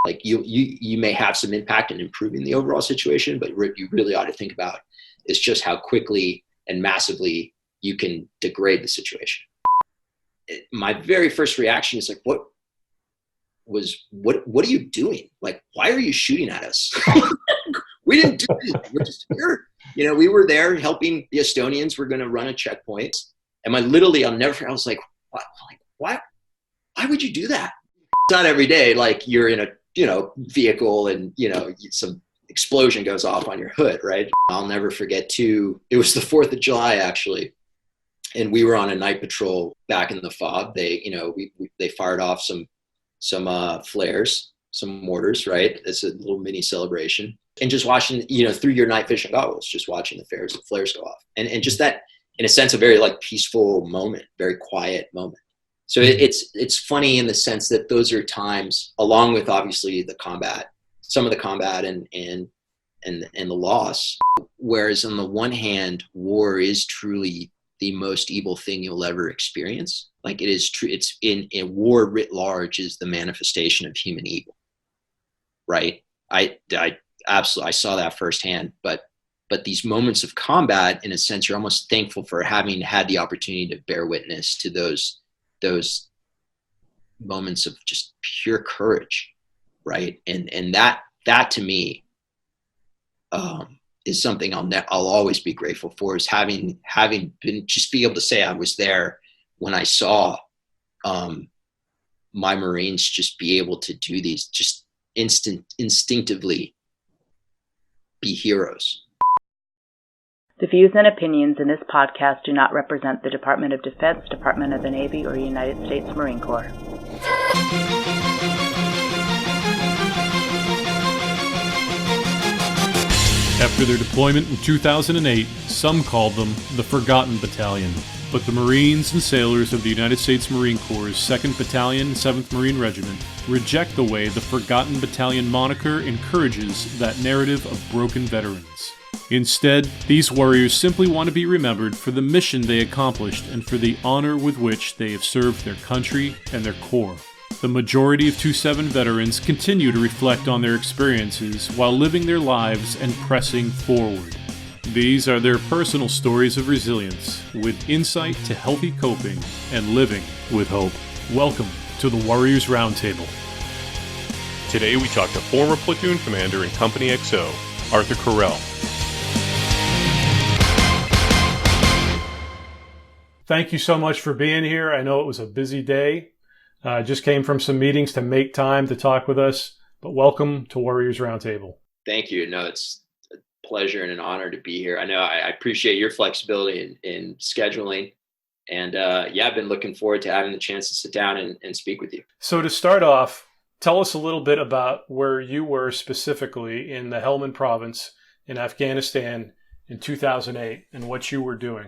Like you may have some impact in improving the overall situation, but you really ought to think about is just how quickly and massively you can degrade the situation. My very first reaction is like, what are you doing? Like, why are you shooting at us? We didn't do anything. We're just here. We were there helping the Estonians. We're going to run a checkpoint. And I'll never forget. I was like, what? Why would you do that? It's not every day. Like you're in a, vehicle and, some explosion goes off on your hood, right? I'll never forget too. It was the 4th of July, actually. And we were on a night patrol back in the fob. They, they fired off some flares, some mortars, right? It's a little mini celebration. And just watching, through your night vision goggles, just watching the flares go off. And just that, in a sense, a very like peaceful moment, very quiet moment. So it's funny in the sense that those are times, along with obviously the combat, some of the combat and the loss. Whereas on the one hand, war is truly the most evil thing you'll ever experience. Like it is true. It's in war writ large is the manifestation of human evil, right? I absolutely, I saw that firsthand, but these moments of combat, in a sense, you're almost thankful for having had the opportunity to bear witness to those moments of just pure courage, right? And that to me is something I'll always be grateful for, is having been, just be able to say I was there when I saw my Marines just be able to do these, just instinctively be heroes. The views and opinions in this podcast do not represent the Department of Defense, Department of the Navy, or United States Marine Corps. After their deployment in 2008, some called them the Forgotten Battalion. But the Marines and sailors of the United States Marine Corps' 2nd Battalion, 7th Marine Regiment reject the way the Forgotten Battalion moniker encourages that narrative of broken veterans. Instead, these warriors simply want to be remembered for the mission they accomplished and for the honor with which they have served their country and their Corps. The majority of 2-7 veterans continue to reflect on their experiences while living their lives and pressing forward. These are their personal stories of resilience, with insight to healthy coping and living with hope. Welcome to the Warriors Roundtable. Today we talk to former Platoon Commander in Company XO, Arthur Karell. Thank you so much for being here. I know it was a busy day. Just came from some meetings to make time to talk with us, but welcome to Warriors Roundtable. Thank you. No, it's a pleasure and an honor to be here. I know I appreciate your flexibility in scheduling. And I've been looking forward to having the chance to sit down and speak with you. So to start off, tell us a little bit about where you were specifically in the Helmand Province in Afghanistan in 2008 and what you were doing.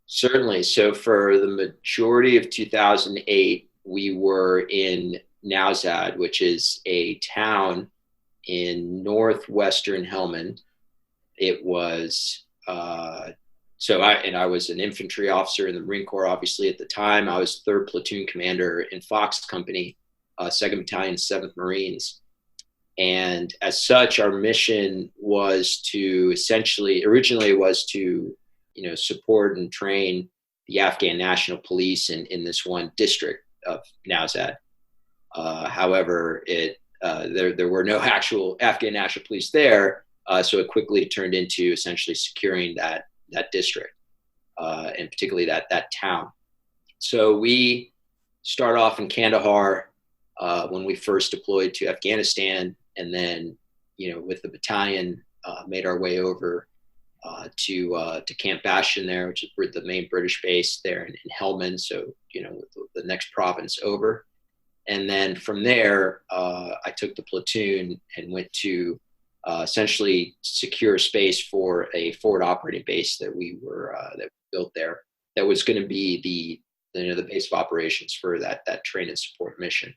Certainly. So for the majority of 2008, we were in Now Zad, which is a town in northwestern Helmand. It was, I was an infantry officer in the Marine Corps, obviously, at the time. I was 3rd Platoon Commander in Fox Company, 2nd Battalion, 7th Marines. And as such, our mission was to originally was to support and train the Afghan National Police in this one district of Now Zad. However, there were no actual Afghan National Police there, so it quickly turned into essentially securing that district, and particularly that town. So we start off in Kandahar when we first deployed to Afghanistan, and then with the battalion made our way over to Camp Bastion there, which is the main British base there in Helmand. So, the next province over. And then from there, I took the platoon and went to essentially secure space for a forward operating base that we built there. That was going to be the base of operations for that train and support mission.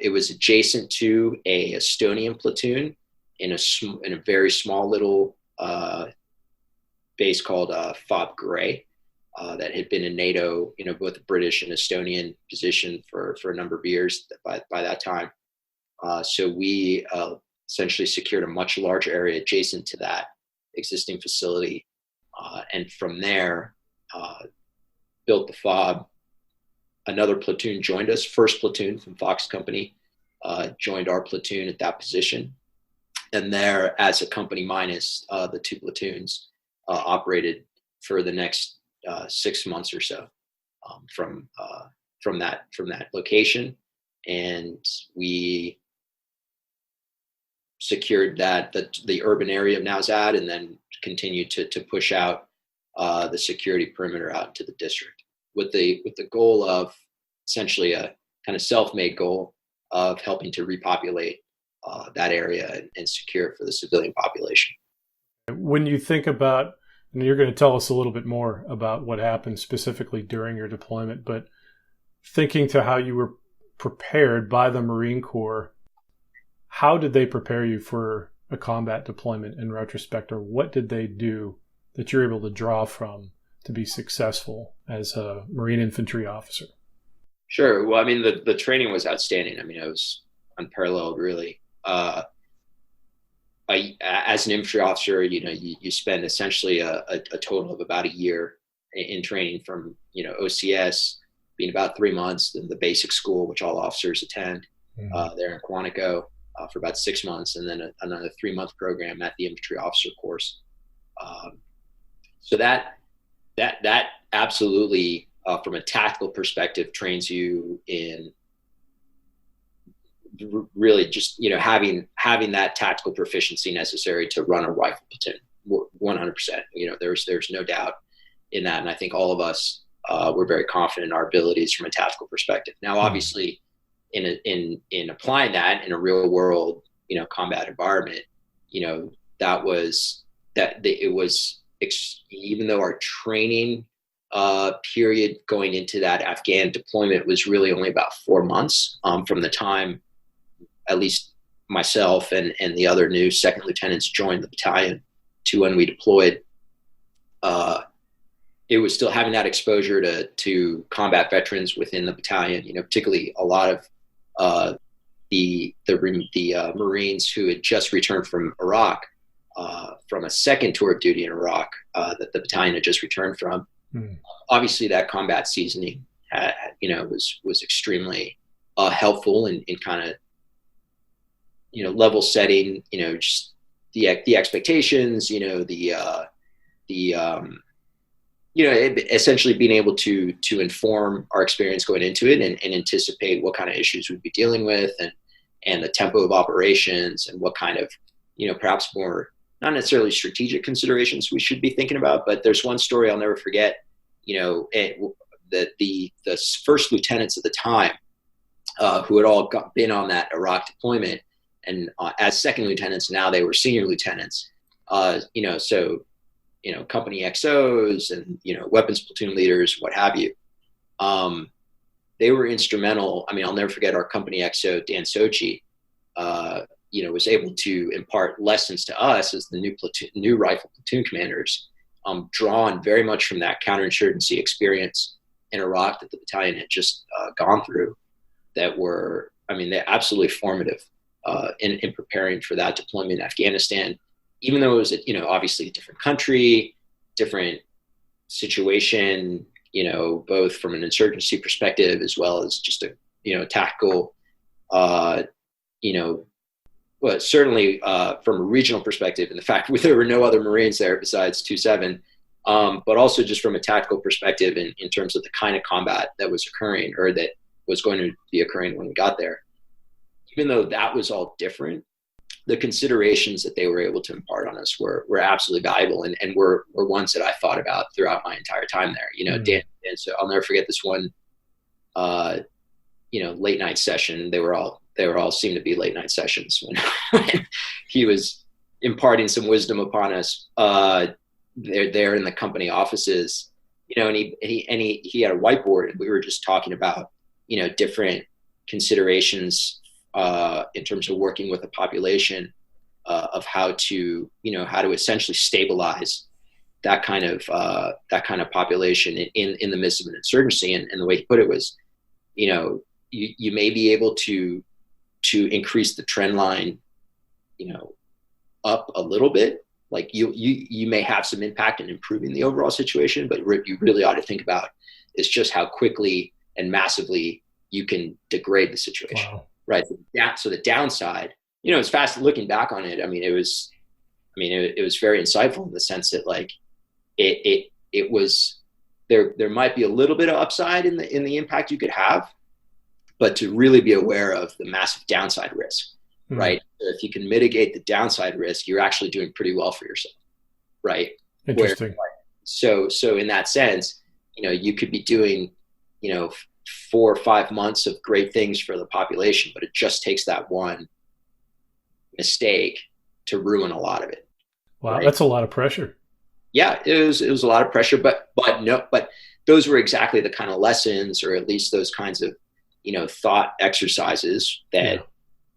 It was adjacent to a Estonian platoon in a very small little base called Fob Gray that had been in NATO, both the British and Estonian position for a number of years by that time. So we essentially secured a much larger area adjacent to that existing facility. And from there, built the FOB. Another platoon joined us, first platoon from Fox Company, joined our platoon at that position. And there, as a company minus, the two platoons operated for the next 6 months or so from that location. And we secured the urban area of Now Zad, and then continued to push out the security perimeter out to the district with the goal of essentially a kind of self-made goal of helping to repopulate that area and secure it for the civilian population. When you think about, and you're going to tell us a little bit more about what happened specifically during your deployment, but thinking to how you were prepared by the Marine Corps, how did they prepare you for a combat deployment in retrospect, or what did they do that you're able to draw from to be successful as a Marine infantry officer? Sure. Well, I mean, the training was outstanding. I mean, it was unparalleled, really. As an infantry officer, you spend essentially a total of about a year in training, from, OCS being about 3 months, then the basic school, which all officers attend there in Quantico for about 6 months, and then another 3-month program at the infantry officer course. So that absolutely, from a tactical perspective, trains you in really just, having that tactical proficiency necessary to run a rifle platoon 100%. There's no doubt in that. And I think all of us were very confident in our abilities from a tactical perspective. Now, obviously, in applying that in a real world, combat environment, it was even though our training period going into that Afghan deployment was really only about 4 months from the time at least myself and the other new second lieutenants joined the battalion to when we deployed. It was still having that exposure to combat veterans within the battalion, particularly a lot of the Marines who had just returned from Iraq, from a second tour of duty in Iraq that the battalion had just returned from. Obviously, that combat seasoning, was extremely helpful in kind of, level setting, just the expectations, essentially being able to inform our experience going into it and anticipate what kind of issues we'd be dealing with, and the tempo of operations, and what kind of, perhaps more not necessarily strategic considerations we should be thinking about. But there's one story I'll never forget, that the first lieutenants at the time, who had all been on that Iraq deployment, and as second lieutenants, now they were senior lieutenants, company XOs and, weapons platoon leaders, what have you. They were instrumental. I mean, I'll never forget our company XO, Dan Sochi, was able to impart lessons to us as the new rifle platoon commanders, drawn very much from that counterinsurgency experience in Iraq that the battalion had just gone through, that were, they're absolutely formative in preparing for that deployment in Afghanistan. Even though it was, obviously a different country, different situation, both from an insurgency perspective as well as just a, tactical, well, certainly from a regional perspective, and the fact that there were no other Marines there besides 2-7, but also just from a tactical perspective in terms of the kind of combat that was occurring, or that was going to be occurring when we got there. Even though that was all different, the considerations that they were able to impart on us were absolutely valuable, and were ones that I thought about throughout my entire time there. Dan, and so I'll never forget this one, late night session. They were all seemed to be late night sessions when he was imparting some wisdom upon us. They're there in the company offices, and he had a whiteboard, and we were just talking about, different considerations in terms of working with a population, of how to essentially stabilize that kind of population in the midst of an insurgency. And the way he put it was, you may be able to to increase the trend line, up a little bit. Like you may have some impact in improving the overall situation, but you really ought to think about is just how quickly and massively you can degrade the situation. Wow. Right. So the downside, it's fast looking back on it. It was very insightful in the sense that like it was there might be a little bit of upside in the impact you could have, but to really be aware of the massive downside risk, right? So if you can mitigate the downside risk, you're actually doing pretty well for yourself, right? Interesting. So in that sense, you could be doing, 4 or 5 months of great things for the population, but it just takes that one mistake to ruin a lot of it. Wow, right? That's a lot of pressure. Yeah, it was a lot of pressure, but those were exactly the kind of lessons, or at least those kinds of, thought exercises that,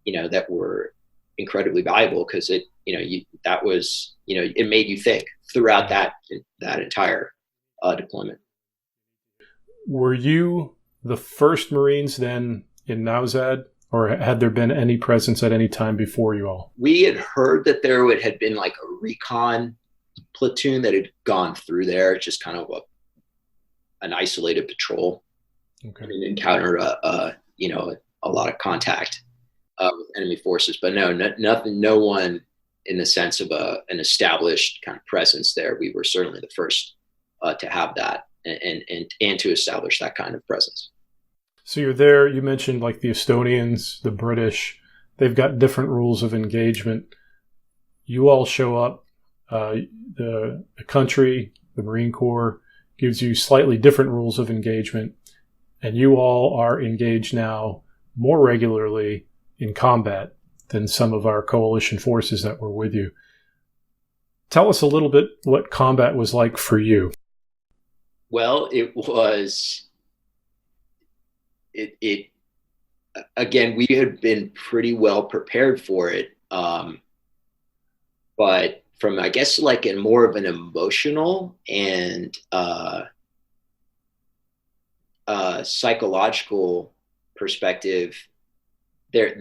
that were incredibly valuable, because it made you think throughout that entire deployment. Were you the first Marines then in Now Zad, or had there been any presence at any time before you all? We had heard that there had been like a recon platoon that had gone through there, just kind of an isolated patrol. Okay. And encounter a lot of contact with enemy forces, but nothing, no one in the sense of an established kind of presence there. We were certainly the first to have that and to establish that kind of presence. So you're there. You mentioned like the Estonians, the British. They've got different rules of engagement. You all show up. The country, the Marine Corps, gives you slightly different rules of engagement, and you all are engaged now more regularly in combat than some of our coalition forces that were with you. Tell us a little bit what combat was like for you. Well, it was, again, we had been pretty well prepared for it. But from, I guess, like in more of an emotional and psychological perspective, there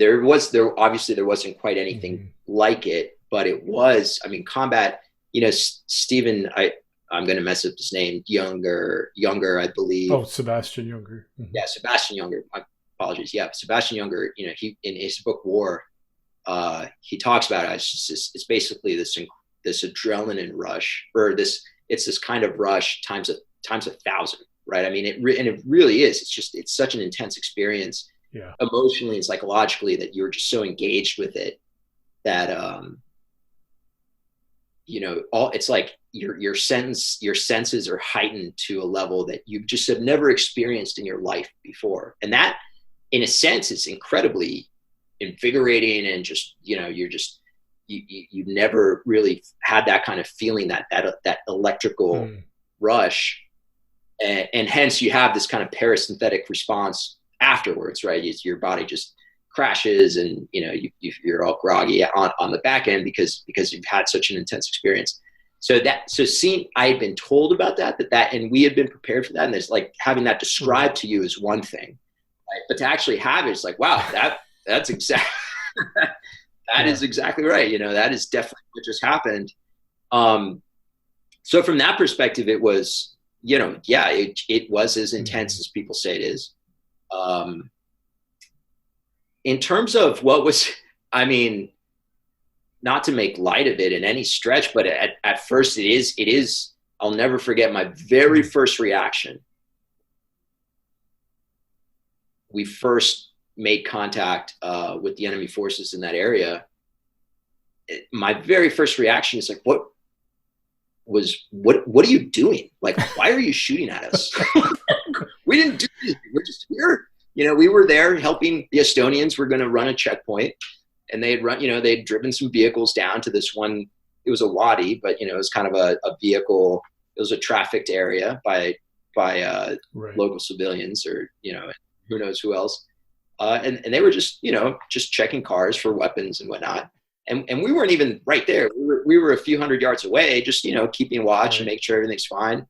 obviously there wasn't quite anything like it, but it was, combat, Stephen, I'm going to mess up his name, Younger, I believe. Oh, Sebastian Younger. Mm-hmm. Yeah, Sebastian Younger. My apologies. Yeah, Sebastian Younger. He in his book War, he talks about it. It's basically this adrenaline rush, or it's this kind of rush times 1,000, right? It really is. It's such an intense experience, emotionally and psychologically, that you're just so engaged with it that it's like your senses are heightened to a level that you just have never experienced in your life before. And that, in a sense, is incredibly invigorating, and just, you've never really had that kind of feeling, that electrical rush. And hence you have this kind of parasympathetic response afterwards, right? Your body just crashes, and you're all groggy on the back end because you've had such an intense experience. So I had been told about that, and we had been prepared for that. And there's like, having that described to you is one thing, right? But to actually have it, it's like, wow, that's exactly, that is exactly right. That is definitely what just happened. So from that perspective, it was, it was as intense as people say it is. In terms of what was, not to make light of it in any stretch, but at first it is, I'll never forget my very first reaction. We first made contact with the enemy forces in that area. My very first reaction is like, what are you doing? Like, why are you shooting at us? We didn't do anything. We're just here. We were there helping the Estonians. We're going to run a checkpoint, and they'd driven some vehicles down to this one. It was a wadi, but it was kind of a vehicle. It was a trafficked area by local civilians, or who knows who else. And they were just checking cars for weapons and whatnot. And we weren't even right there. We were a few hundred yards away, just keeping watch and make sure everything's fine.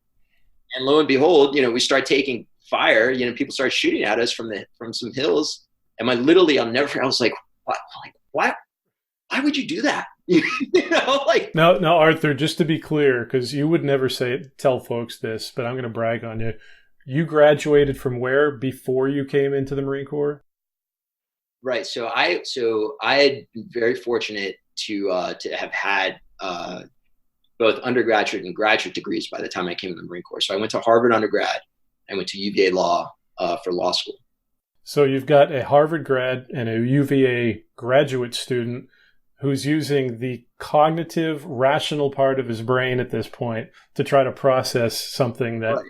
And lo and behold, we start taking fire. People start shooting at us from some hills. And I was like, why would you do that? You know, like, no, Arthur, just to be clear, because you would never tell folks this, but I'm going to brag on you. You graduated from where before you came into the Marine Corps? Right. So I had been very fortunate to have had both undergraduate and graduate degrees by the time I came to the Marine Corps. So I went to Harvard undergrad. I went to UVA law for law school. So you've got a Harvard grad and a UVA graduate student who's using the cognitive, rational part of his brain at this point to try to process something that, right.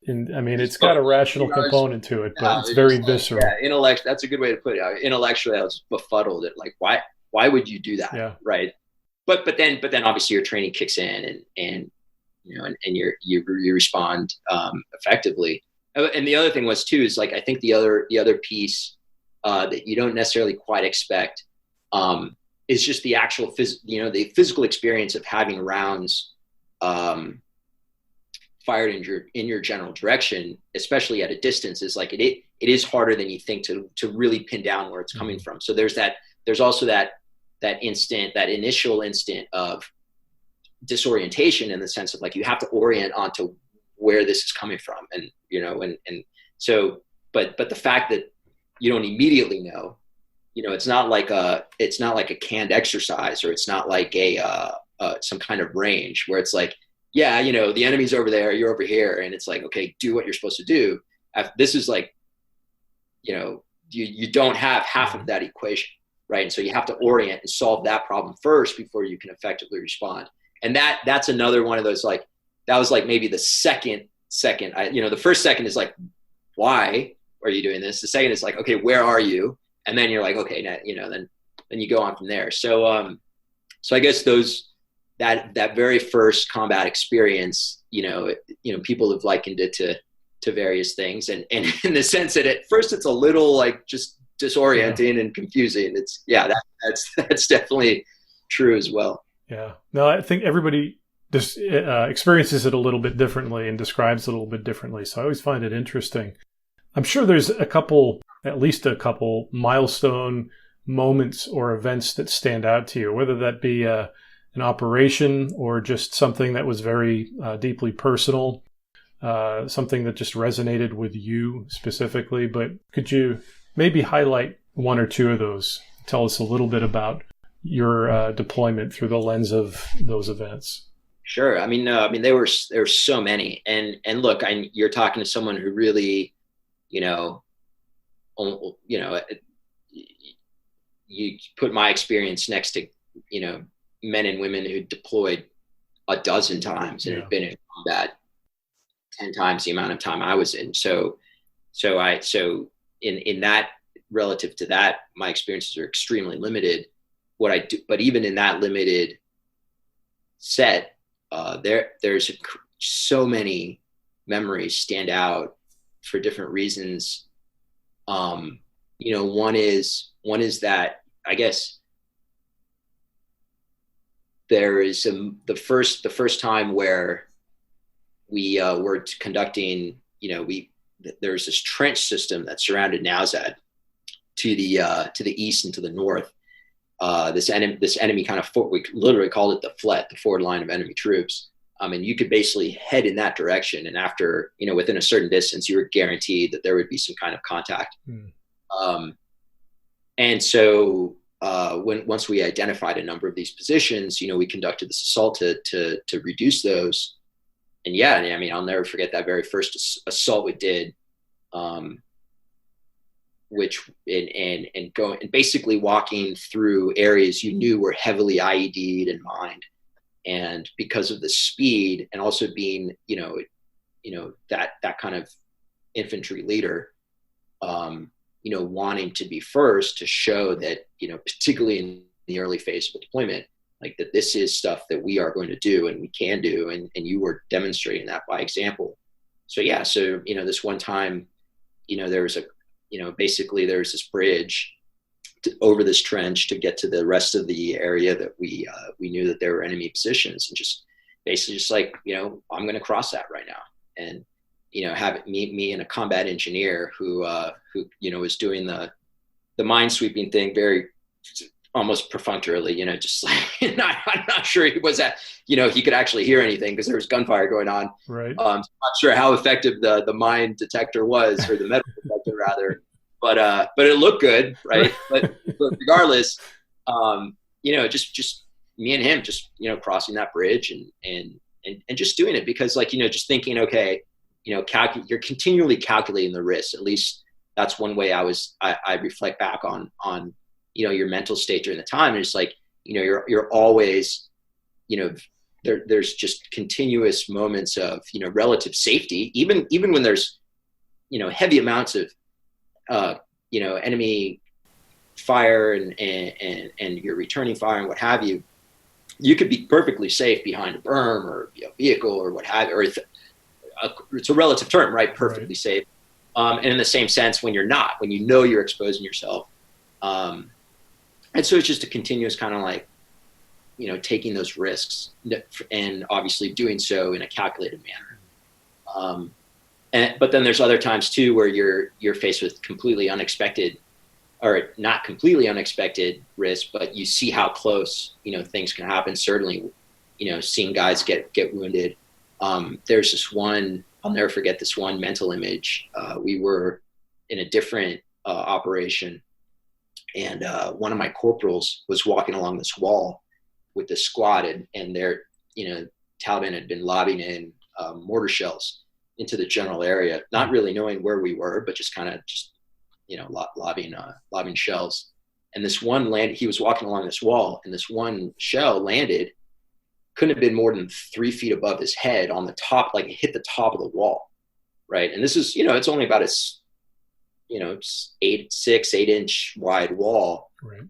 It's got a rational component to it, but it's very visceral. Yeah, that's a good way to put it. Intellectually, I was befuddled at like, why would you do that? Yeah. Right. But then obviously your training kicks in and you respond effectively. And the other thing was too, is like, I think the other piece that you don't necessarily quite expect is just the actual the physical experience of having rounds fired in your general direction, especially at a distance, is like it is harder than you think to really pin down where it's coming from. So there's also that initial instant of disorientation, in the sense of like, you have to orient onto where this is coming from. And, so, but the fact that you don't immediately know, it's not like a canned exercise, or it's not like some kind of range where it's like, yeah, the enemy's over there, you're over here. And it's like, okay, do what you're supposed to do. This is like, you don't have half of that equation. Right. And so you have to orient and solve that problem first before you can effectively respond. And that's another one of those, like, that was like maybe the second, the first second is like, why are you doing this? The second is like, okay, where are you? And then you're like, okay, now, then you go on from there. So, so I guess that very first combat experience, people have likened it to various things. And in the sense that at first it's a little like just disorienting and confusing. That's definitely true as well. Yeah. No, I think everybody experiences it a little bit differently and describes it a little bit differently. So I always find it interesting. I'm sure there's at least a couple milestone moments or events that stand out to you, whether that be an operation or just something that was very deeply personal, something that just resonated with you specifically. But could you maybe highlight one or two of those? Tell us a little bit about your deployment through the lens of those events. Sure. There were so many, and look, you're talking to someone who really, you put my experience next to, men and women who deployed a dozen times and have been in combat 10 times the amount of time I was in. So in that, relative to that, my experiences are extremely limited. What I do, but even in that limited set, there's so many memories stand out for different reasons. One is that, I guess, there is the first time where we were conducting, there's this trench system that surrounded Now Zad to the east and to the north. This enemy kind of we literally called it the FLET, the forward line of enemy troops. And you could basically head in that direction, and after, within a certain distance, you were guaranteed that there would be some kind of contact. And so once we identified a number of these positions, we conducted this assault to reduce those. And I'll never forget that very first assault we did, and basically walking through areas you knew were heavily IED'd and mined. And because of the speed, and also being, that kind of infantry leader, wanting to be first to show that, particularly in the early phase of the deployment, like that this is stuff that we are going to do and we can do. And you were demonstrating that by example. So this one time, there was basically there's this bridge over this trench to get to the rest of the area that we knew that there were enemy positions, and just basically just like, I'm going to cross that right now. And, have it me and a combat engineer who was doing the mine sweeping thing very, almost perfunctorily, just like, I'm not sure he was at, he could actually hear anything because there was gunfire going on. Right. I'm not sure how effective the mine detector was, or the metal detector rather, but it looked good. Right. but regardless, just me and him, just, crossing that bridge and just doing it because, like, just thinking, okay, you're continually calculating the risks. At least that's one way I reflect back on your mental state during the time. And it's like, you're always, there's just continuous moments of, relative safety, even when there's, heavy amounts of, enemy fire and you're returning fire and what have you. You could be perfectly safe behind a berm or a vehicle or what have you, or it's a relative term, right? Perfectly right. Safe. And in the same sense, when you're not, when you're exposing yourself. And so it's just a continuous kind of like, taking those risks and obviously doing so in a calculated manner. But then there's other times too, where you're faced with completely unexpected, or not completely unexpected risk, but you see how close, things can happen. Certainly, seeing guys get wounded. There's this one, I'll never forget this one mental image. We were in a different operation, and one of my corporals was walking along this wall with the squad, and their, Taliban had been lobbing in mortar shells into the general area, not really knowing where we were, but just kind of lobbing shells. And this one landed, he was walking along this wall, and this one shell landed, couldn't have been more than 3 feet above his head on the top, like it hit the top of the wall. Right. And this is, it's only about a 8 inch wide wall. Right.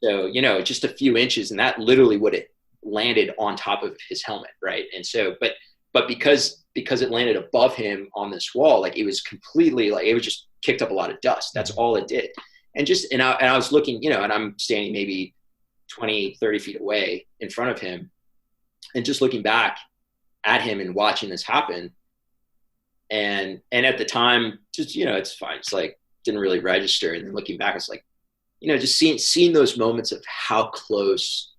So, just a few inches, and that literally would have landed on top of his helmet. Right. And so, but because it landed above him on this wall, like it was completely, like it was just kicked up a lot of dust. That's all it did. And I was looking, and I'm standing maybe 20, 30 feet away in front of him, and just looking back at him and watching this happen. And at the time, just, it's fine. It's like, didn't really register. And then looking back, it's like, just seeing those moments of how close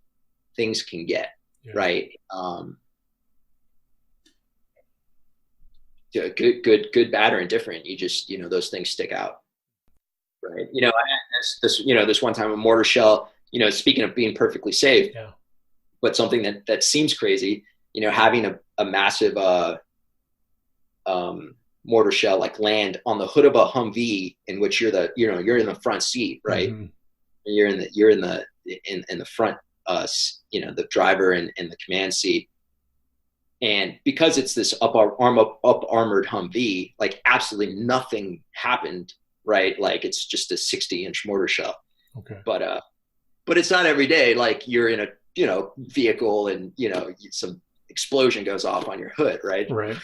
things can get. Yeah. Right. Good, bad, or indifferent. You just, those things stick out. Right. This one time a mortar shell, speaking of being perfectly safe, yeah. But something that seems crazy, having a massive, mortar shell like land on the hood of a Humvee, in which you're in the front seat, right? Mm-hmm. You're in the front, the driver and the command seat. And because it's this up armored Humvee, like absolutely nothing happened, right? Like it's just a 60-inch mortar shell. Okay. But it's not every day. Like you're in a, vehicle and, some explosion goes off on your hood, right? Right.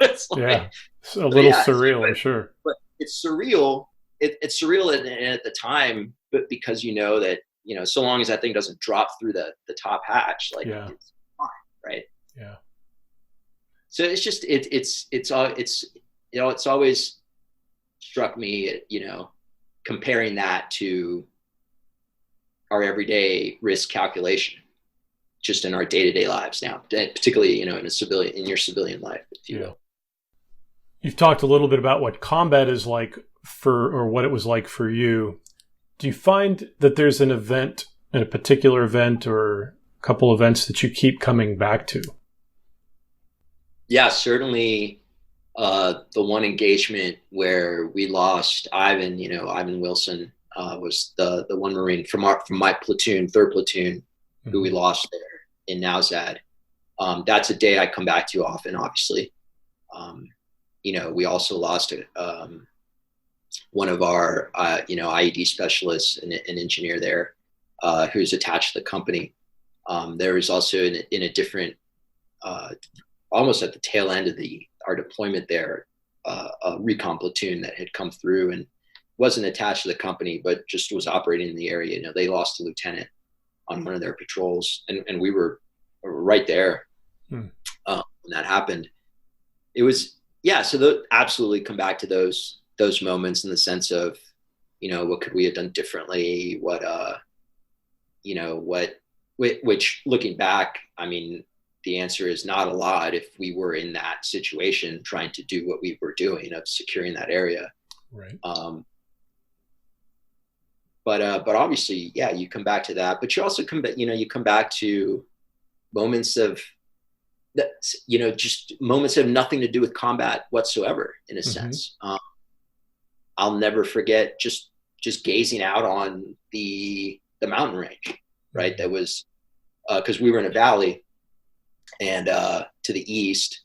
It's like, yeah. It's a little surreal, I'm sure. But it's surreal. It's surreal at the time, but because that, so long as that thing doesn't drop through the top hatch, like it's fine, right? Yeah. So it's just it's always struck me, comparing that to our everyday risk calculation, just in our day-to-day lives now, particularly in your civilian life, if you will. You've talked a little bit about what combat is like or what it was like for you. Do you find that there's an event, a particular event or a couple events that you keep coming back to? Yeah, certainly. The one engagement where we lost Ivan, Ivan Wilson, was the one Marine from my platoon, 3rd Platoon, mm-hmm. who we lost there in Now Zad. That's a day I come back to often, obviously. We also lost one of our, IED specialists, an engineer there, who's attached to the company. There was also in a different, almost at the tail end of our deployment there, a recon platoon that had come through and wasn't attached to the company, but just was operating in the area. They lost a lieutenant on one of their patrols, and we were right there when that happened. It was, so absolutely come back to those moments in the sense of, what could we have done differently? What, which looking back, I mean, the answer is not a lot if we were in that situation trying to do what we were doing of securing that area. Right. But obviously, yeah, you come back to that, but you also you come back to moments of that, just moments that have nothing to do with combat whatsoever, in a sense. I'll never forget just gazing out on the mountain range, right? That was, cause we were in a valley, and to the east,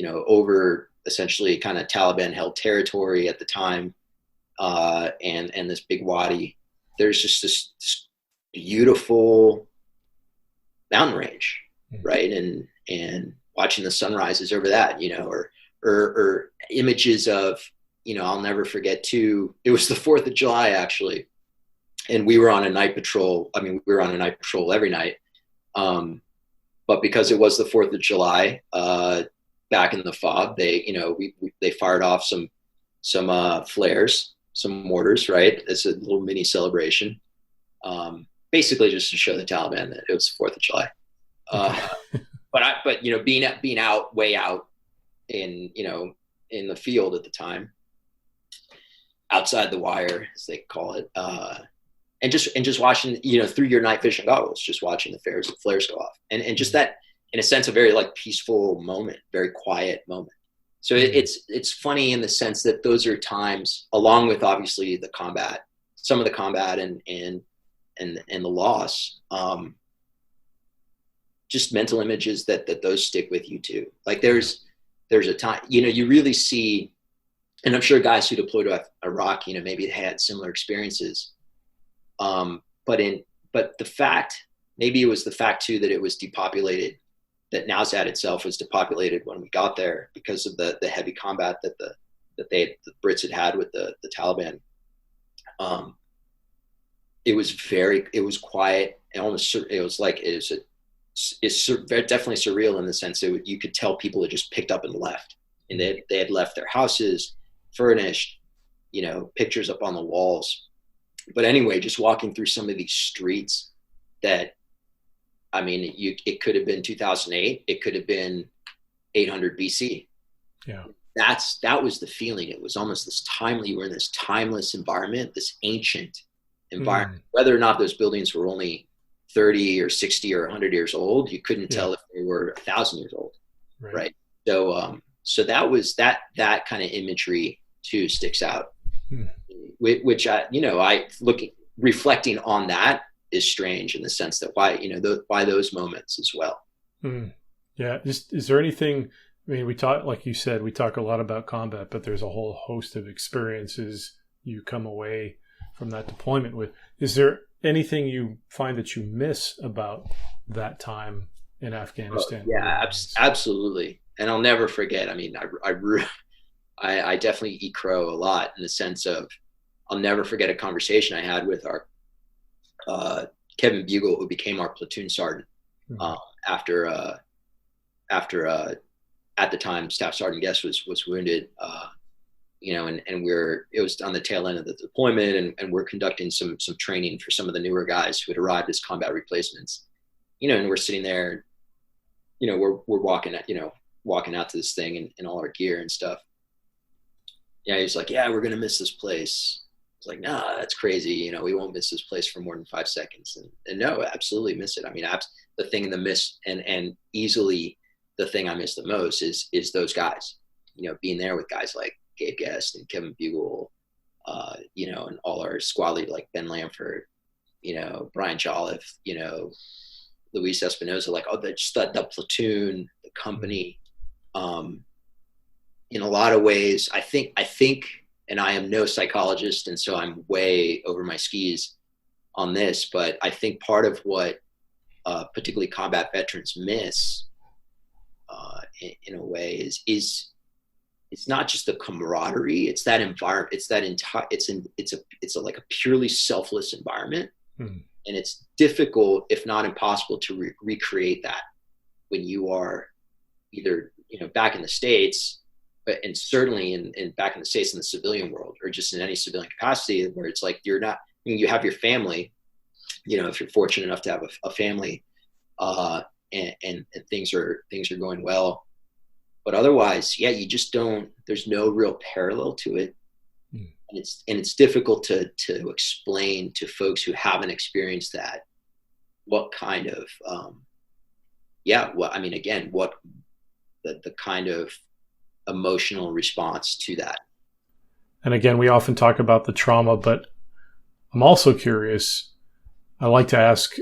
over essentially kind of Taliban held territory at the time, and this big wadi, there's just this beautiful mountain range, right? And watching the sunrises over that, or images of, I'll never forget too, it was the 4th of July actually, and we were on a night patrol. I mean, we were on a night patrol every night. But because it was the 4th of July, back in the FOB, they fired off some flares, some mortars, right? It's a little mini celebration, basically just to show the Taliban that it was the 4th of July. But being out, way out in the field at the time, outside the wire, as they call it, and just watching, through your night vision goggles, just watching the flares go off, and just that, in a sense, a very like peaceful moment, very quiet moment. So it's funny in the sense that those are times, along with obviously the combat, some of the combat and the loss, just mental images that those stick with you too. Like there's a time, you really see, and I'm sure guys who deployed to Iraq, maybe had similar experiences. But the fact, maybe it was the fact too, that it was depopulated, that Now Zad itself was depopulated when we got there because of the heavy combat that the Brits had with the Taliban. It was quiet, and almost, it's definitely surreal in the sense that you could tell people had just picked up and left, and they had left their houses furnished, pictures up on the walls. But anyway, just walking through some of these streets that, I mean, it could have been 2008. It could have been 800 BC. Yeah. That was the feeling. It was almost this timely, you were in this timeless environment, this ancient environment. Whether or not those buildings were only 30 or 60 or 100 years old, you couldn't tell if they were 1,000 years old. Right. So that was that kind of imagery too sticks out, which reflecting on that is strange in the sense that why those moments as well. Yeah. Is there anything, I mean, we talk, like you said, we talk a lot about combat, but there's a whole host of experiences you come away from that deployment with. Is there anything you find that you miss about that time in Afghanistan? Yeah, absolutely. And I'll never forget. I mean, I definitely eat crow a lot in the sense of, I'll never forget a conversation I had with our Kevin Bugle, who became our platoon sergeant after at the time Staff Sergeant Guest was wounded, and it was on the tail end of the deployment, and we're conducting some training for some of the newer guys who had arrived as combat replacements, and we're sitting there, we're walking out to this thing in all our gear and stuff. Yeah, he was like, yeah, we're gonna miss this place. I was like, nah, that's crazy. We won't miss this place for more than 5 seconds. And no, absolutely miss it. I mean, the thing in the miss, and easily the thing I miss the most is those guys, being there with guys like Gabe Guest and Kevin Bugle, and all our squad lead, like Ben Lamford, Brian Jolliffe, Luis Espinoza, like, the platoon, the company. In a lot of ways, I think, and I am no psychologist, and so I'm way over my skis on this, but I think part of what particularly combat veterans miss in a way is it's not just the camaraderie, it's that environment, it's that entire, it's like a purely selfless environment. And it's difficult, if not impossible, to recreate that when you are either, back in the States, and certainly in back in the States in the civilian world, or just in any civilian capacity, where it's like, you're not, you have your family, if you're fortunate enough to have a family, and things are going well. But otherwise, yeah, you just don't. There's no real parallel to it, and it's difficult to explain to folks who haven't experienced that what kind of what the kind of emotional response to that. And again, we often talk about the trauma, but I'm also curious. I like to ask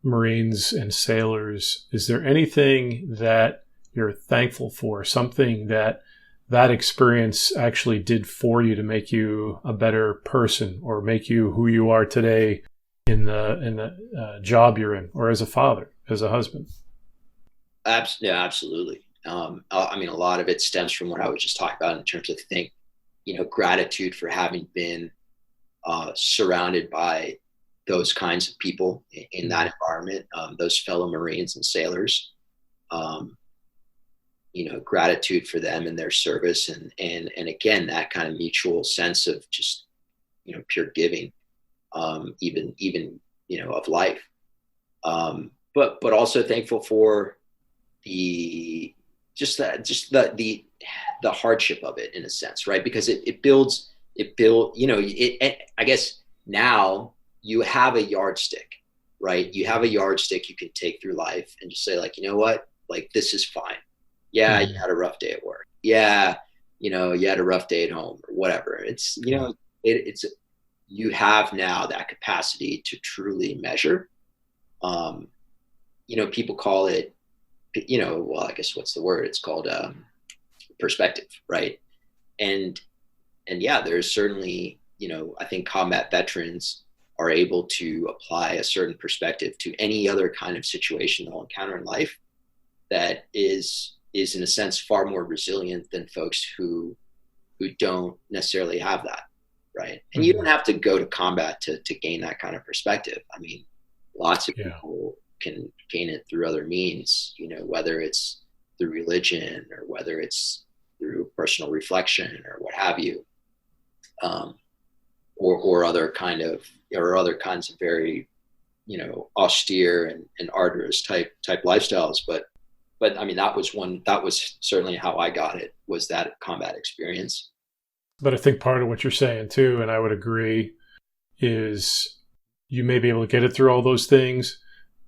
Marines and sailors, is there anything that you're thankful for, something that experience actually did for you to make you a better person or make you who you are today in the job you're in, or as a father, as a husband? Absolutely. I mean, a lot of it stems from what I was just talking about in terms of gratitude for having been surrounded by those kinds of people in that environment, those fellow Marines and sailors, gratitude for them and their service. And again, that kind of mutual sense of just, pure giving, even, of life. But also thankful for the hardship of it in a sense, right? Because it builds, I guess now you have a yardstick, right? You have a yardstick you can take through life and just say, like, you know what, like, this is fine. Yeah, you had a rough day at work. Yeah, you had a rough day at home or whatever. It's, you have now that capacity to truly measure. People call it, well, I guess what's the word? It's called perspective, right? And yeah, there's certainly, I think combat veterans are able to apply a certain perspective to any other kind of situation they'll encounter in life that is in a sense far more resilient than folks who don't necessarily have that, right? And you don't have to go to combat to gain that kind of perspective. I mean, lots of people can gain it through other means, whether it's through religion or whether it's through personal reflection or what have you, or other kinds of very, austere and arduous type lifestyles. But I mean, that was certainly how I got it, was that combat experience. But I think part of what you're saying too, and I would agree, is you may be able to get it through all those things,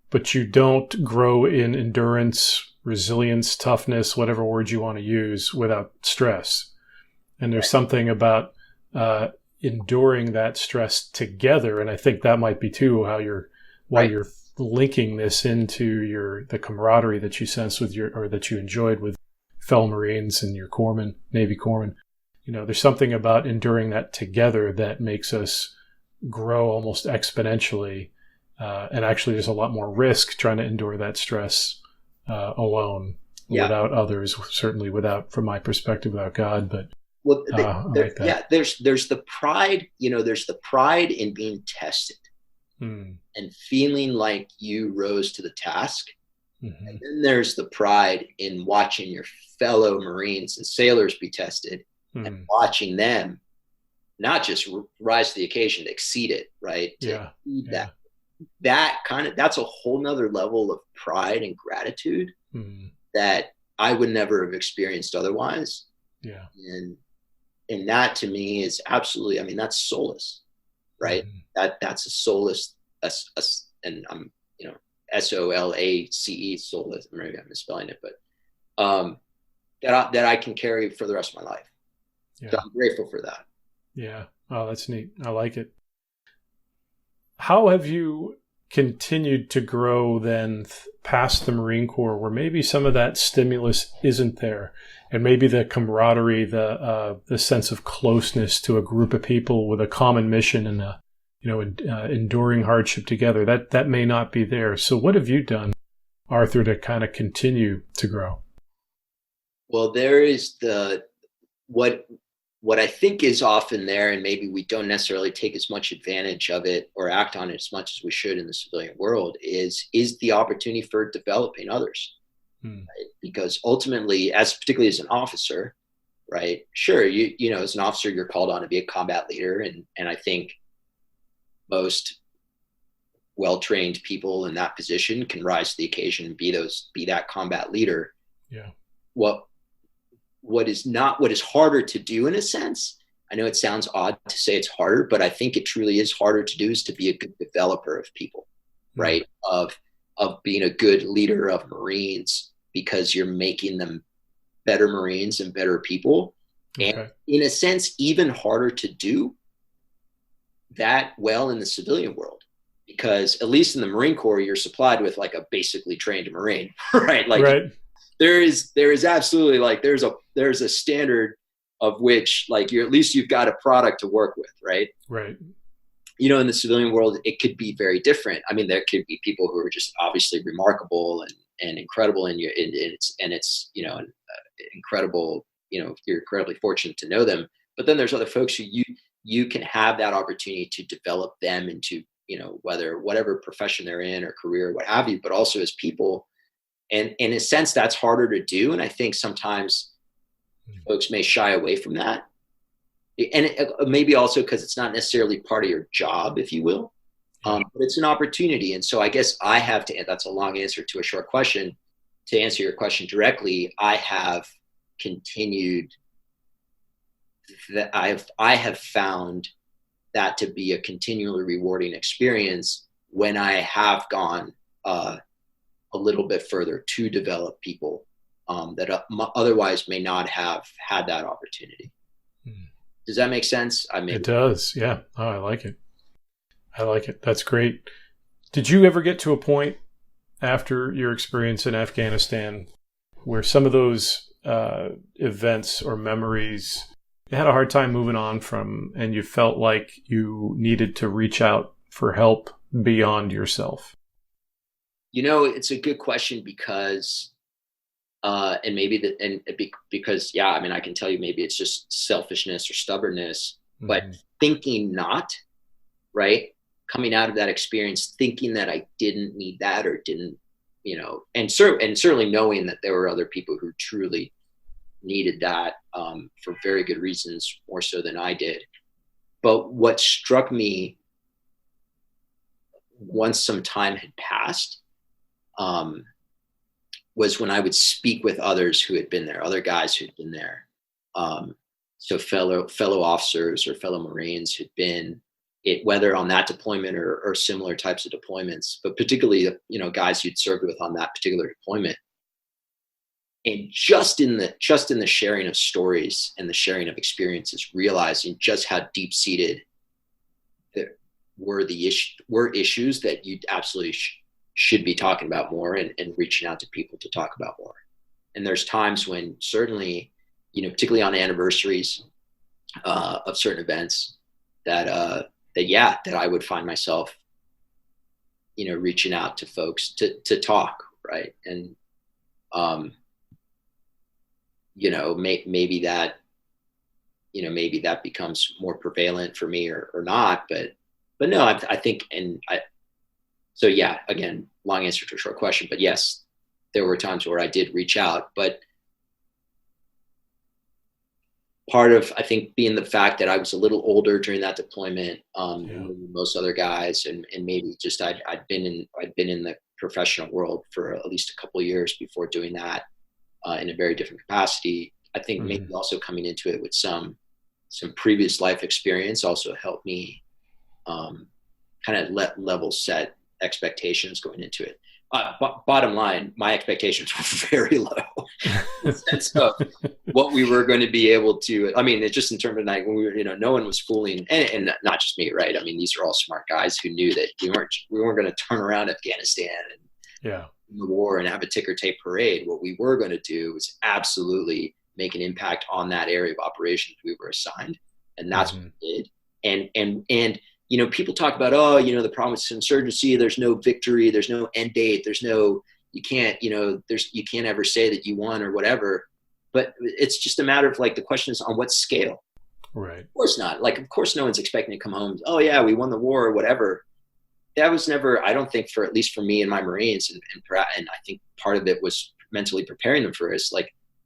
but you don't grow in endurance, resilience, toughness, whatever words you want to use, without stress. And there's something about enduring that stress together. And I think that might be too why you're linking this into the camaraderie that you sense that you enjoyed with fellow Marines and your corpsmen, Navy corpsmen. There's something about enduring that together that makes us grow almost exponentially. And actually, there's a lot more risk trying to endure that stress alone, without others. Certainly, from my perspective, without God. But there's the pride. There's the pride in being tested and feeling like you rose to the task. Mm-hmm. And then there's the pride in watching your fellow Marines and sailors be tested and watching them not just rise to the occasion, to exceed it, right? That's a whole nother level of pride and gratitude that I would never have experienced otherwise. Yeah. And that to me is absolutely, I mean, that's solace, right? That's a solace, and I'm, SOLACE, solace. Maybe I'm misspelling it, but that I can carry for the rest of my life. Yeah. So I'm grateful for that. Yeah. Oh, that's neat. I like it. How have you continued to grow then past the Marine Corps, where maybe some of that stimulus isn't there, and maybe the camaraderie, the sense of closeness to a group of people with a common mission and enduring hardship together, that may not be there. So what have you done, Arthur, to kind of continue to grow? Well, there is what I think is often there, and maybe we don't necessarily take as much advantage of it or act on it as much as we should in the civilian world, is the opportunity for developing others. Right? Because ultimately, particularly as an officer, right? Sure, as an officer, you're called on to be a combat leader, and I think most well-trained people in that position can rise to the occasion and be that combat leader. Yeah. What is harder to do, in a sense, I know it sounds odd to say it's harder, but I think it truly is harder to do, is to be a good developer of people, right? Of being a good leader of Marines, because you're making them better Marines and better people. Okay. And in a sense, even harder to do that well in the civilian world, because at least in the Marine Corps, you're supplied with like a basically trained Marine, right? Like there is absolutely, like, there's a standard of which, like, you've got a product to work with, right? Right. You know, in the civilian world, it could be very different. I mean, there could be people who are just obviously remarkable and incredible, and it's you know, incredible. You know, you're incredibly fortunate to know them. But then there's other folks who you can have that opportunity to develop them into, you know, whatever profession they're in or career, what have you, but also as people. And in a sense, that's harder to do. And I think sometimes folks may shy away from that. And maybe also because it's not necessarily part of your job, if you will, but it's an opportunity. And so I guess I have to, that's a long answer to a short question. To answer your question directly, I have continued that I have found that to be a continually rewarding experience when I have gone a little bit further to develop people that otherwise may not have had that opportunity. Does that make sense? It does. Yeah. Oh, I like it. That's great. Did you ever get to a point after your experience in Afghanistan where some of those events or memories you had a hard time moving on from, and you felt like you needed to reach out for help beyond yourself? You know, it's a good question because, because, yeah, I mean, I can tell you maybe it's just selfishness or stubbornness, but thinking not, right? Coming out of that experience, thinking that I didn't need that or didn't, you know, and certainly knowing that there were other people who truly needed that for very good reasons, more so than I did. But what struck me once some time had passed was when I would speak with others who had been there, other guys who'd been there. So fellow officers or fellow Marines who'd been it, whether on that deployment or similar types of deployments, but particularly, you know, guys you'd served with on that particular deployment. And just in the sharing of stories and the sharing of experiences, realizing just how deep seated there were issues that you absolutely should be talking about more and reaching out to people to talk about more. And there's times when certainly, you know, particularly on anniversaries of certain events that I would find myself, you know, reaching out to folks to talk, right? And you know, maybe that becomes more prevalent for me or not, but no, I think, so yeah, again, long answer to a short question, but yes, there were times where I did reach out, but part of, I think, being the fact that I was a little older during that deployment than most other guys, and maybe just I'd been in the professional world for at least a couple of years before doing that in a very different capacity. I think maybe also coming into it with some previous life experience also helped me kind of level set expectations going into it. Bottom line, my expectations were very low in the sense of what we were going to be able to, I mean, it's just in terms of like when we were, you know, no one was fooling, and not just me, right? I mean, these are all smart guys who knew that we weren't going to turn around Afghanistan and the war and have a ticker tape parade. What we were going to do was absolutely make an impact on that area of operations we were assigned. And that's what we did. And, you know, people talk about, oh, you know, the problem with insurgency, there's no victory, there's no end date, you can't ever say that you won or whatever. But it's just a matter of like, the question is on what scale? Right. Of course not. Like, of course no one's expecting to come home, oh yeah, we won the war or whatever. That was never, I don't think, for at least for me and my Marines, and I think part of it was mentally preparing them for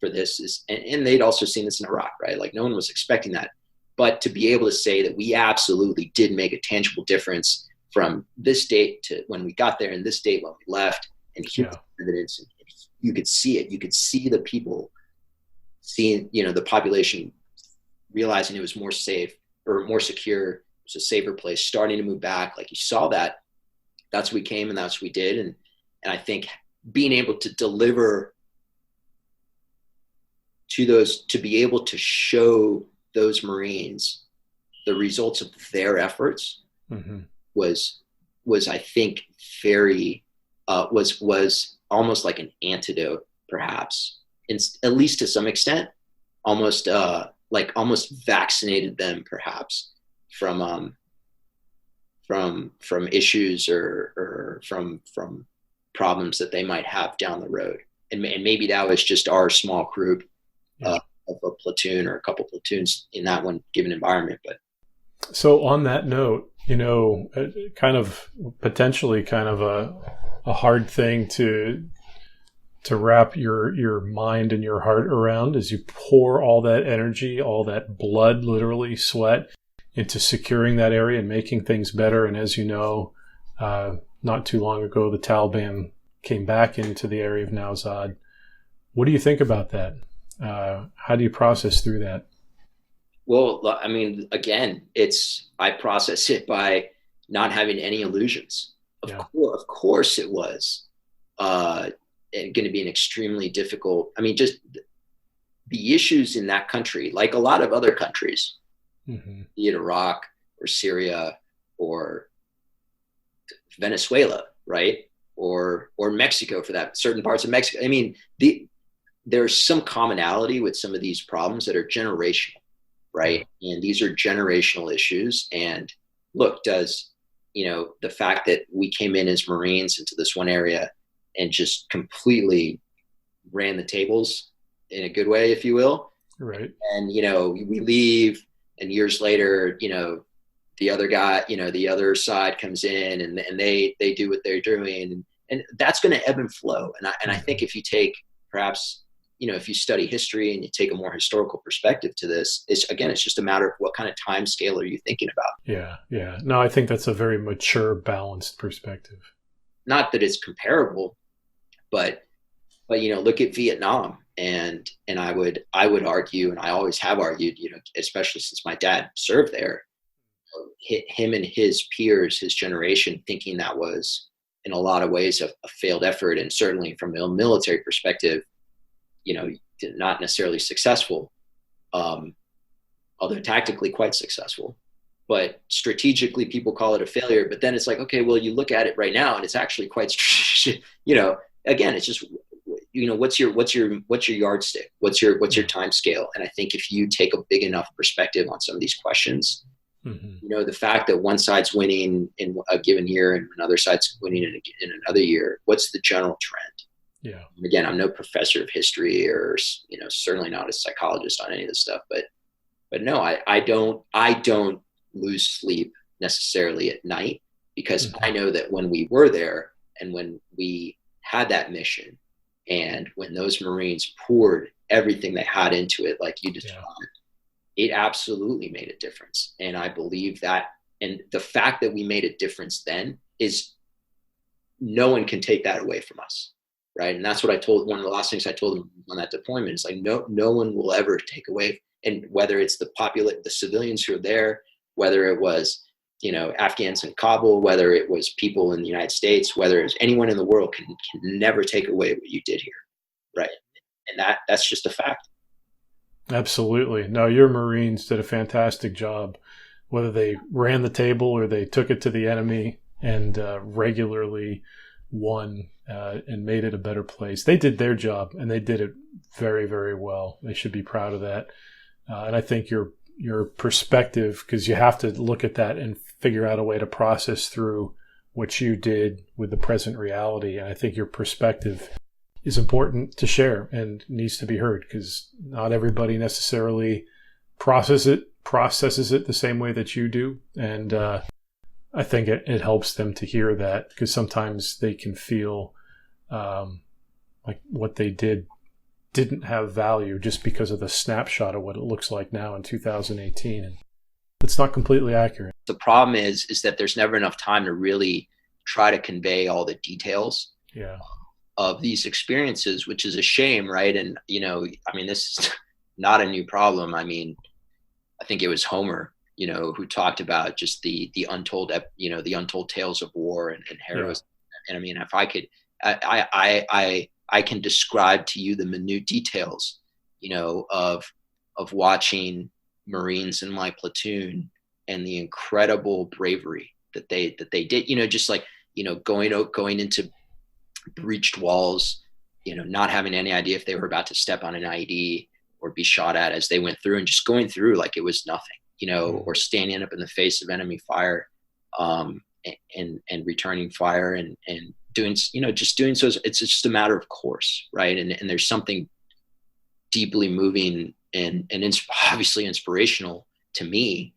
this, and they'd also seen this in Iraq, right? Like no one was expecting that. But to be able to say that we absolutely did make a tangible difference from this date to when we got there and this date when we left, and here's evidence, and you could see it. You could see the people seeing, the population realizing it was more safe or more secure. It was a safer place, starting to move back. Like, you saw that. That's what we came and that's what we did. And I think being able to deliver to those, to be able to show those Marines the results of their efforts was I think very was almost like an antidote, perhaps, at least to some extent, almost vaccinated them perhaps from issues or from problems that they might have down the road. And maybe that was just our small group of a platoon or a couple platoons in that one given environment. But so on that note, kind of potentially kind of a hard thing to wrap your mind and your heart around as you pour all that energy, all that blood, literally sweat, into securing that area and making things better. And as you know, not too long ago, the Taliban came back into the area of Now Zad. What do you think about that? How do you process through that? Well, I mean, again, I process it by not having any illusions. Of course it was going to be an extremely difficult, just the issues in that country, like a lot of other countries, be it Iraq or Syria or Venezuela, right? Or Mexico, for that, certain parts of Mexico. I mean, there's some commonality with some of these problems that are generational, right? And these are generational issues. And look, the fact that we came in as Marines into this one area and just completely ran the tables in a good way, if you will. Right. And, we leave, and years later, the other guy, the other side comes in and they do what they're doing. And that's going to ebb and flow. And I think if you take perhaps, if you study history and you take a more historical perspective to this, it's just a matter of what kind of time scale are you thinking about? Yeah. Yeah. No, I think that's a very mature, balanced perspective. Not that it's comparable, but look at Vietnam, and I would argue, and I always have argued, especially since my dad served there, him and his peers, his generation, thinking that was in a lot of ways a failed effort, and certainly from a military perspective, not necessarily successful, although tactically quite successful. But strategically, people call it a failure. But then it's like, okay, well, you look at it right now, and it's actually quite, again, it's just, what's your yardstick? What's your time scale? And I think if you take a big enough perspective on some of these questions, the fact that one side's winning in a given year and another side's winning in another year, what's the general trend? Yeah. And again, I'm no professor of history or, certainly not a psychologist on any of this stuff, but no, I don't lose sleep necessarily at night, because I know that when we were there and when we had that mission and when those Marines poured everything they had into it, like you described, it absolutely made a difference. And I believe that, and the fact that we made a difference then is, no one can take that away from us. Right. And that's what I told, one of the last things I told them on that deployment is like, no one will ever take away. And whether it's the civilians who are there, whether it was, Afghans in Kabul, whether it was people in the United States, whether it's anyone in the world can never take away what you did here. Right. And that's just a fact. Absolutely. No, your Marines did a fantastic job, whether they ran the table or they took it to the enemy and regularly won and made it a better place. They did their job, and they did it very, very well. They should be proud of that. And I think your perspective, because you have to look at that and figure out a way to process through what you did with the present reality. And I think your perspective is important to share and needs to be heard, because not everybody necessarily processes it the same way that you do. And I think it helps them to hear that, because sometimes they can feel like what they didn't have value just because of the snapshot of what it looks like now in 2018. And It's not completely accurate. The problem is that there's never enough time to really try to convey all the details of these experiences, which is a shame, right? And, I mean, this is not a new problem. I mean, I think it was Homer, who talked about just the untold, the untold tales of war and heroism. And I mean, if I could, I can describe to you the minute details, of watching Marines in my platoon and the incredible bravery that they did, just like, going into breached walls, not having any idea if they were about to step on an IED or be shot at as they went through, and just going through like it was nothing, or standing up in the face of enemy fire, and returning fire and doing, just doing so. It's just a matter of course, right? And there's something deeply moving and obviously inspirational to me,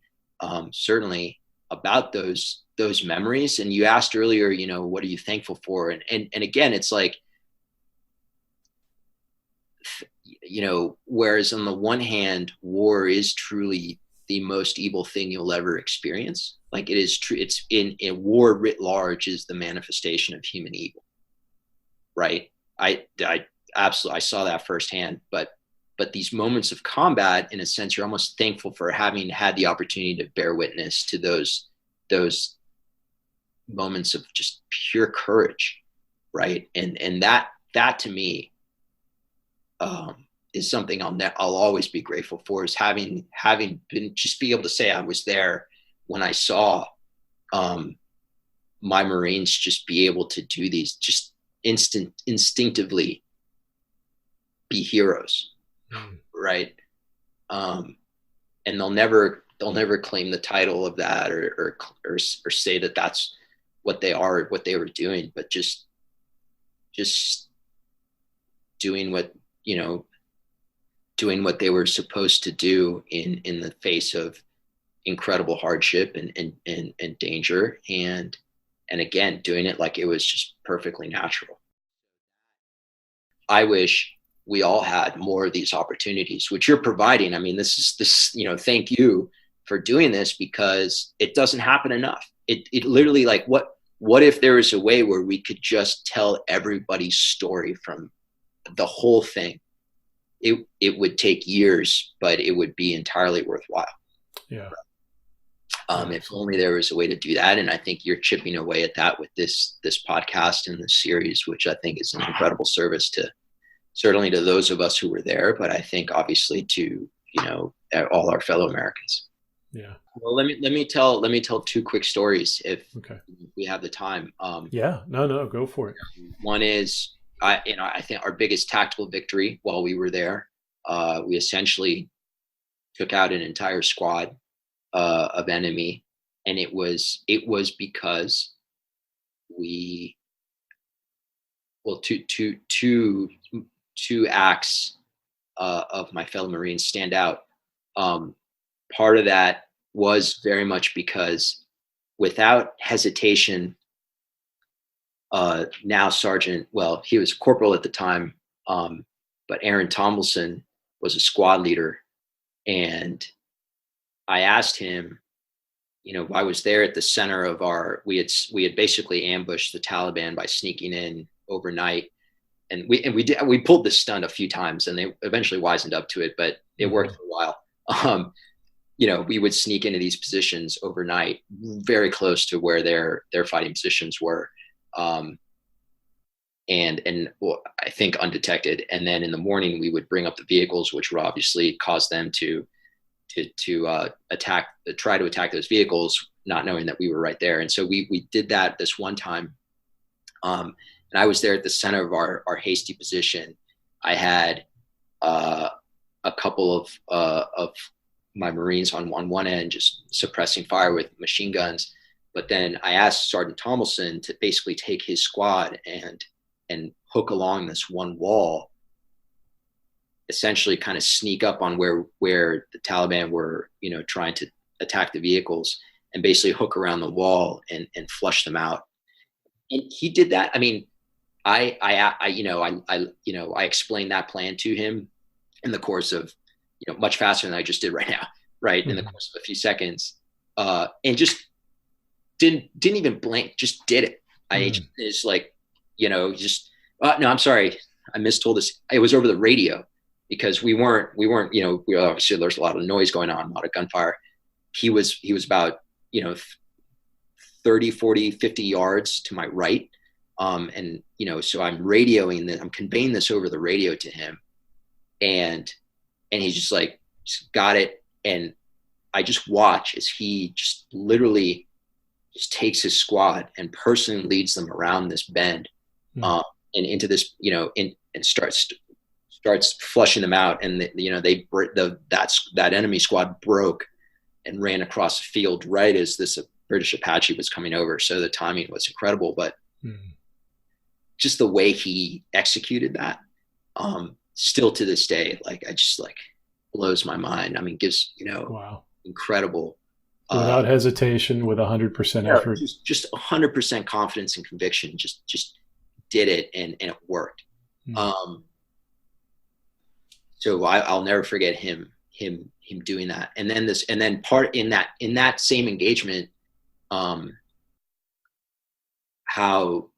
certainly, about those memories. And you asked earlier, what are you thankful for? And again, it's like, whereas on the one hand, war is truly the most evil thing you'll ever experience. Like, it is true. It's in war writ large is the manifestation of human evil, right? I absolutely, I saw that firsthand, but these moments of combat, in a sense, you're almost thankful for having had the opportunity to bear witness to those moments of just pure courage, right? And that to me, is something I'll always be grateful for, is having been, just be able to say I was there when I saw my Marines just be able to do these, just instinctively be heroes, right? And they'll never claim the title of that or say that that's what they are, what they were doing, but just doing what, doing what they were supposed to do in the face of incredible hardship and danger. And again, doing it like it was just perfectly natural. I wish we all had more of these opportunities, which you're providing. I mean, this, thank you for doing this, because it doesn't happen enough. It literally, like, what if there was a way where we could just tell everybody's story from the whole thing? It would take years, but it would be entirely worthwhile. Yeah. If only there was a way to do that. And I think you're chipping away at that with this podcast and this series, which I think is an incredible service to, certainly to those of us who were there, but I think obviously to, all our fellow Americans. Yeah. Well, let me tell two quick stories if we have the time. No, go for it. One is, I think our biggest tactical victory while we were there, we essentially took out an entire squad of enemy, and it was because two acts of my fellow Marines stand out. Part of that was very much because, without hesitation, now Sergeant, well, he was corporal at the time, but Aaron Tomlinson was a squad leader. And I asked him, I was there at the center of we had basically ambushed the Taliban by sneaking in overnight. And we pulled this stunt a few times, and they eventually wisened up to it, but it worked for a while. We would sneak into these positions overnight, very close to where their fighting positions were. And well, I think undetected. And then in the morning we would bring up the vehicles, which would obviously cause them to try to attack those vehicles, not knowing that we were right there. And so we did that this one time. And I was there at the center of our hasty position. I had a couple of my Marines on one end, just suppressing fire with machine guns. But then I asked Sergeant Tomlinson to basically take his squad and hook along this one wall, essentially kind of sneak up on where the Taliban were, trying to attack the vehicles, and basically hook around the wall and flush them out. And he did that. I mean, I explained that plan to him in the course of, much faster than I just did right now. right, in the course of a few seconds, and just didn't even blink, just did it. It's like, just, no, I'm sorry, I mistold this. It was over the radio, because we weren't, we obviously, there's a lot of noise going on, a lot of gunfire. He was about, 30, 40, 50 yards to my right. And, so I'm radioing that, I'm conveying this over the radio to him, and he's just like, just got it. And I just watch as he just literally just takes his squad and personally leads them around this bend, and into this, and starts flushing them out. And that enemy squad broke and ran across the field right as this British Apache was coming over. So the timing was incredible, but just the way he executed that, still to this day, like, I just, like, blows my mind. I mean, gives, wow, incredible, without hesitation, with 100% effort, just 100% confidence and conviction, just did it, and it worked. So I'll never forget him doing that. And then part in that same engagement, how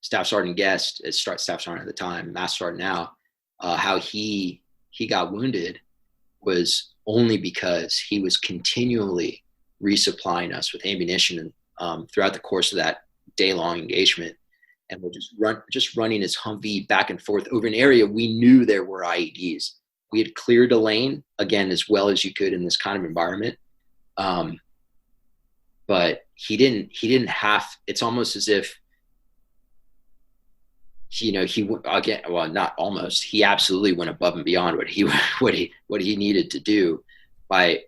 Staff Sergeant Guest, Staff Sergeant at the time, Master Sergeant now, how he got wounded was only because he was continually resupplying us with ammunition throughout the course of that day-long engagement. And we're just running his Humvee back and forth over an area we knew there were IEDs. We had cleared a lane, again, as well as you could in this kind of environment. But he didn't have, it's almost as if, he again, well, not almost, he absolutely went above and beyond what he needed to do by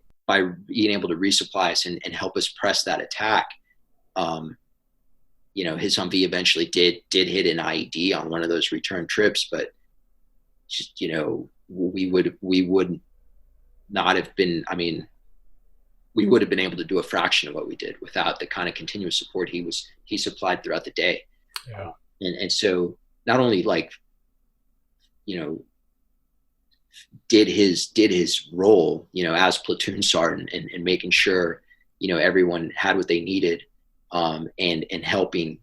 being able to resupply us and help us press that attack. His Humvee eventually did hit an IED on one of those return trips, but just, we would not have been, we would have been able to do a fraction of what we did without the kind of continuous support he supplied throughout the day. Yeah. And so not only, like, did his role, as platoon sergeant, and making sure, everyone had what they needed, and helping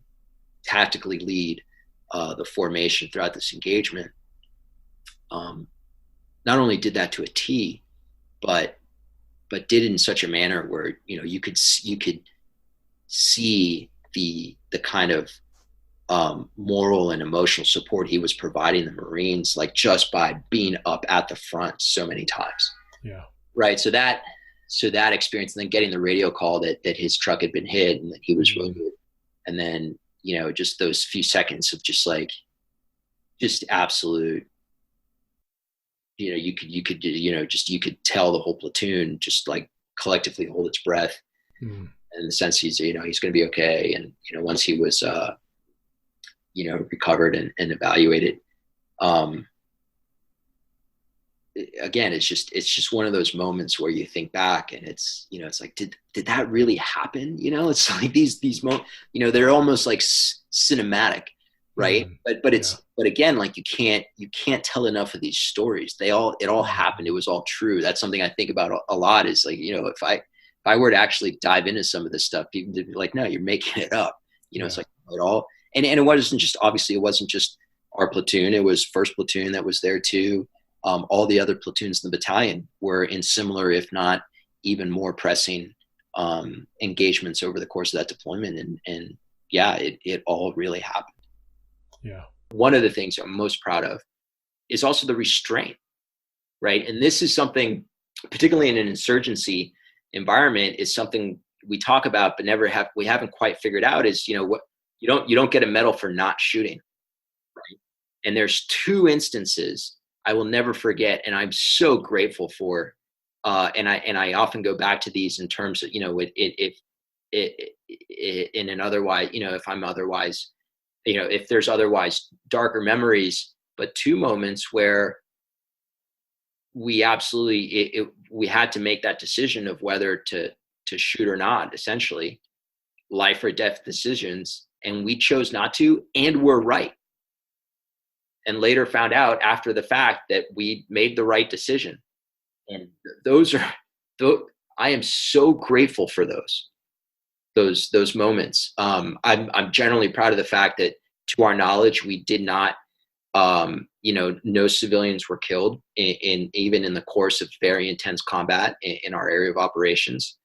tactically lead the formation throughout this engagement. Not only did that to a T, but did it in such a manner where, you could see the kind of moral and emotional support he was providing the Marines, like, just by being up at the front so many times. Yeah. Right. So that experience, and then getting the radio call that his truck had been hit and that he was wounded, and then, just those few seconds of just absolute, you could tell the whole platoon just, like, collectively hold its breath, in the sense he's going to be okay. And, once he was, recovered and evaluated, again, it's just one of those moments where you think back and it's like, did that really happen? It's like these moments, they're almost like cinematic, right? But again, like, you can't tell enough of these stories. It all happened. It was all true. That's something I think about a lot, is like, if I were to actually dive into some of this stuff, people would be like, no, you're making it up. It's like, it all, and it wasn't just, obviously it wasn't just our platoon. It was first platoon that was there too. All the other platoons in the battalion were in similar, if not even more pressing, engagements over the course of that deployment. And yeah, it all really happened. Yeah. One of the things I'm most proud of is also the restraint, right? And this is something, particularly in an insurgency environment, is something we talk about, but we haven't quite figured out, is, what you don't get a medal for not shooting, right? And there's two instances I will never forget, and I'm so grateful for. And I often go back to these in terms of, if in an otherwise, if I'm otherwise, if there's otherwise darker memories, but two moments where we absolutely, we had to make that decision of whether to shoot or not, essentially life or death decisions. And we chose not to, and we're right. And later found out after the fact that we made the right decision. And those are, I am so grateful for those moments. I'm generally proud of the fact that, to our knowledge, we did not, no civilians were killed in even in the course of very intense combat in our area of operations.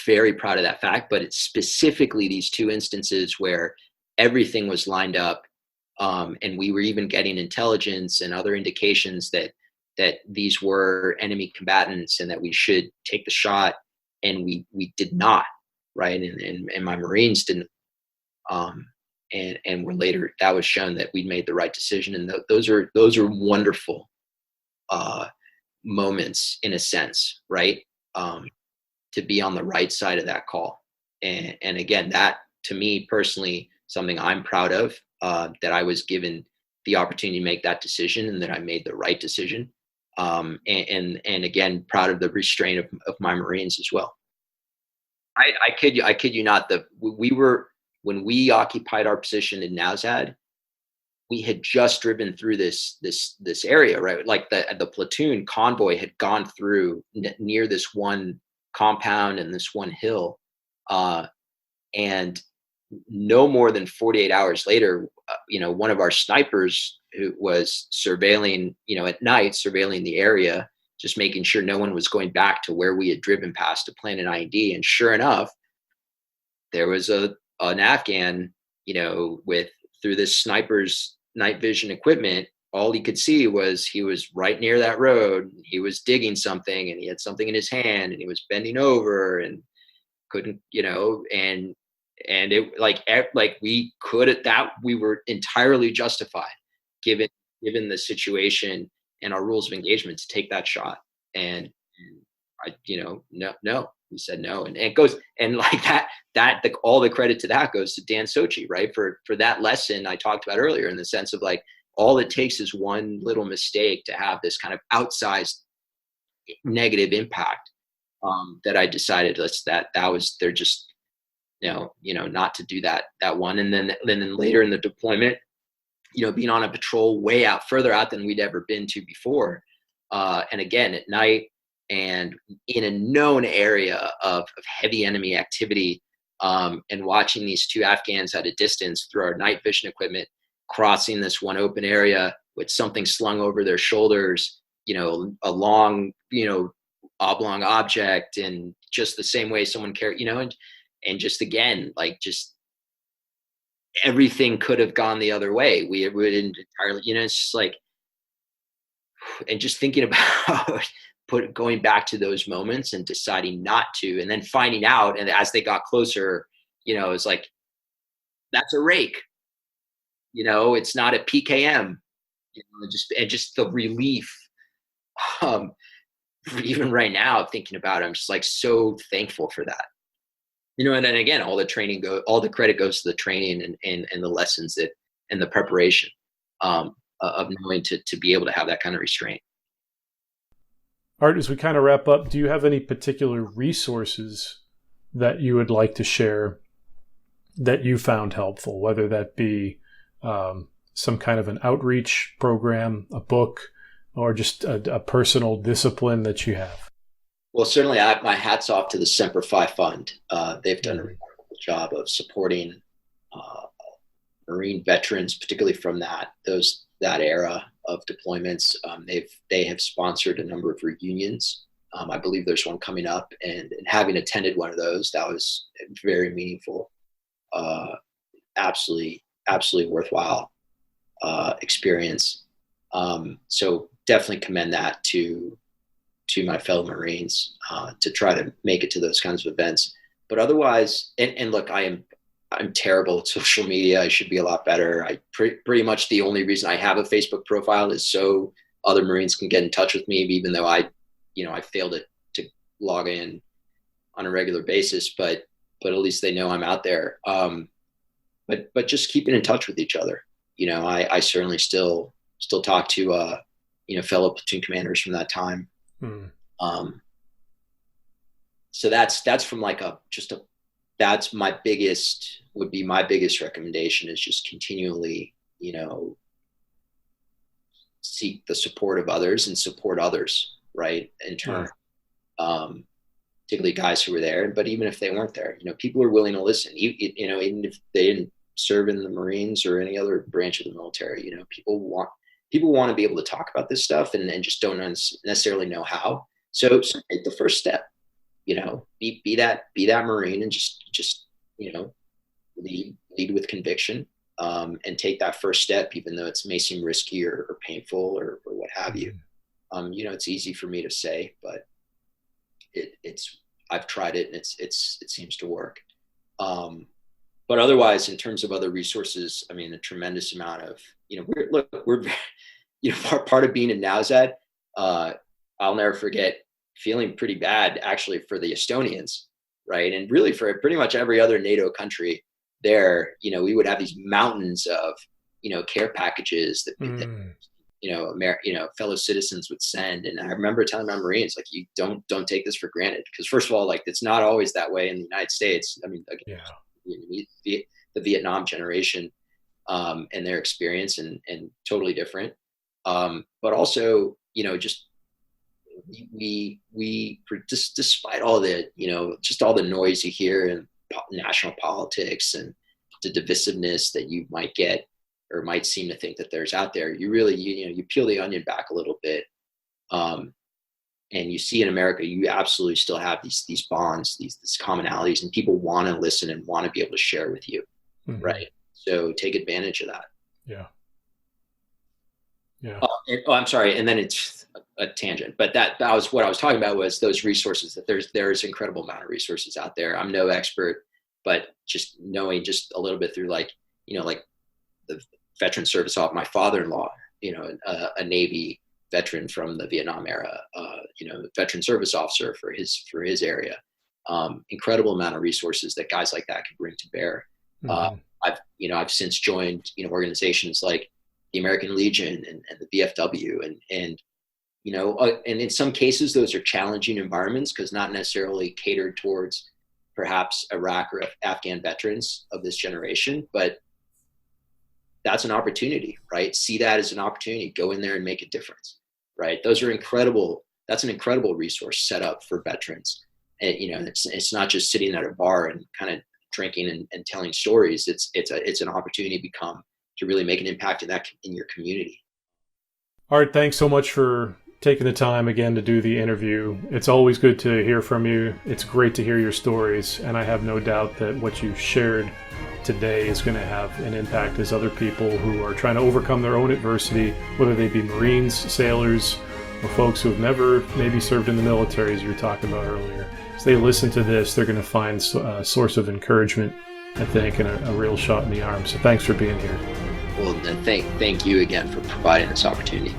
Very proud of that fact, but it's specifically these two instances where everything was lined up, and we were even getting intelligence and other indications that these were enemy combatants and that we should take the shot, and we did not, right? And my Marines didn't, and were later, that was shown that we made the right decision. And those are wonderful moments, in a sense, right? To be on the right side of that call. And again, that, to me personally, something I'm proud of, that I was given the opportunity to make that decision and that I made the right decision. And again, proud of the restraint of my Marines as well. I kid you not, when we occupied our position in Now Zad, we had just driven through this area, right? Like the platoon convoy had gone through near this one compound and this one hill, and no more than 48 hours later, one of our snipers who was surveilling, at night, surveilling the area, just making sure no one was going back to where we had driven past to plant an IED. And sure enough, there was an Afghan, through this sniper's night vision equipment, all he could see was he was right near that road. He was digging something, and he had something in his hand, and he was bending over and couldn't, and it like we could, at that, we were entirely justified given the situation and our rules of engagement to take that shot. And I, no, we said no. And it goes, and like all the credit to that goes to Dan Sochi, right? For that lesson I talked about earlier, in the sense of like, all it takes is one little mistake to have this kind of outsized negative impact, that I decided they're just, not to do that one. And then later in the deployment, being on a patrol way out, further out than we'd ever been to before. And again, at night and in a known area of heavy enemy activity, and watching these two Afghans at a distance through our night vision equipment, crossing this one open area with something slung over their shoulders, a long, oblong object, and just the same way someone carried, and just, again, like, just everything could have gone the other way. We didn't entirely, it's just like, and just thinking about going back to those moments and deciding not to, and then finding out, and as they got closer, it's like, that's a rake, it's not a PKM, just the relief. Even right now, thinking about it, I'm just like so thankful for that. And then again, all the credit goes to the training and the lessons and the preparation, of knowing to be able to have that kind of restraint. Art, as we kind of wrap up, do you have any particular resources that you would like to share that you found helpful, whether that be some kind of an outreach program, a book, or just a personal discipline that you have? Well, certainly my hat's off to the Semper Fi Fund. They've done a remarkable job of supporting Marine veterans, particularly from that era of deployments. They have sponsored a number of reunions. I believe there's one coming up, and having attended one of those, that was very meaningful. Absolutely worthwhile experience. So definitely commend that to my fellow Marines, to try to make it to those kinds of events. But otherwise, and look, I'm terrible at social media. I should be a lot better. Pretty much the only reason I have a Facebook profile is so other Marines can get in touch with me, even though I failed to log in on a regular basis, but at least they know I'm out there. But just keeping in touch with each other. I certainly still talk to, fellow platoon commanders from that time. So that's from like that's my biggest recommendation, is just continually, seek the support of others and support others, right? In turn, particularly guys who were there, but even if they weren't there, people are willing to listen. Even if they didn't serve in the Marines or any other branch of the military, people want to be able to talk about this stuff and just don't necessarily know how. So take the first step, be that Marine and just lead with conviction, and take that first step, even though it may seem risky or painful or what have you. It's easy for me to say, but I've tried it and it seems to work. But otherwise, in terms of other resources, I mean, a tremendous amount of, we're part of being in Now Zad. I'll never forget feeling pretty bad actually for the Estonians, right? And really for pretty much every other NATO country there, we would have these mountains of, care packages that fellow citizens would send. And I remember telling my Marines, like, you don't take this for granted. Because first of all, like, it's not always that way in the United States. I mean, again, the Vietnam generation, and their experience and totally different. But also, despite all the, just all the noise you hear in national politics and the divisiveness that you might get or might seem to think that there's out there, you really, you peel the onion back a little bit. And you see in America, you absolutely still have these bonds, these commonalities, and people want to listen and want to be able to share with you. Mm-hmm. Right. So take advantage of that. Yeah. Yeah. I'm sorry. And then it's a tangent, but that was what I was talking about, was those resources, that there's incredible amount of resources out there. I'm no expert, but just knowing just a little bit through like the veteran service off my father-in-law, a Navy veteran from the Vietnam era, veteran service officer for his area. Incredible amount of resources that guys like that can bring to bear. Mm-hmm. I've since joined, organizations like the American Legion and the VFW and in some cases, those are challenging environments because not necessarily catered towards perhaps Iraq or Afghan veterans of this generation, but that's an opportunity, right? See that as an opportunity, go in there and make a difference, right? Those are incredible. That's an incredible resource set up for veterans. And, it's not just sitting at a bar and kind of drinking and telling stories. It's an opportunity to really make an impact in your community. Art, thanks so much for taking the time again to do the interview. It's always good to hear from you. It's great to hear your stories, and I have no doubt that what you shared today is going to have an impact as other people who are trying to overcome their own adversity, whether they be Marines, sailors, or folks who have never maybe served in the military, as you were talking about earlier. As they listen to this, they're going to find a source of encouragement, I think, and a real shot in the arm. So thanks for being here. Well, then thank you again for providing this opportunity.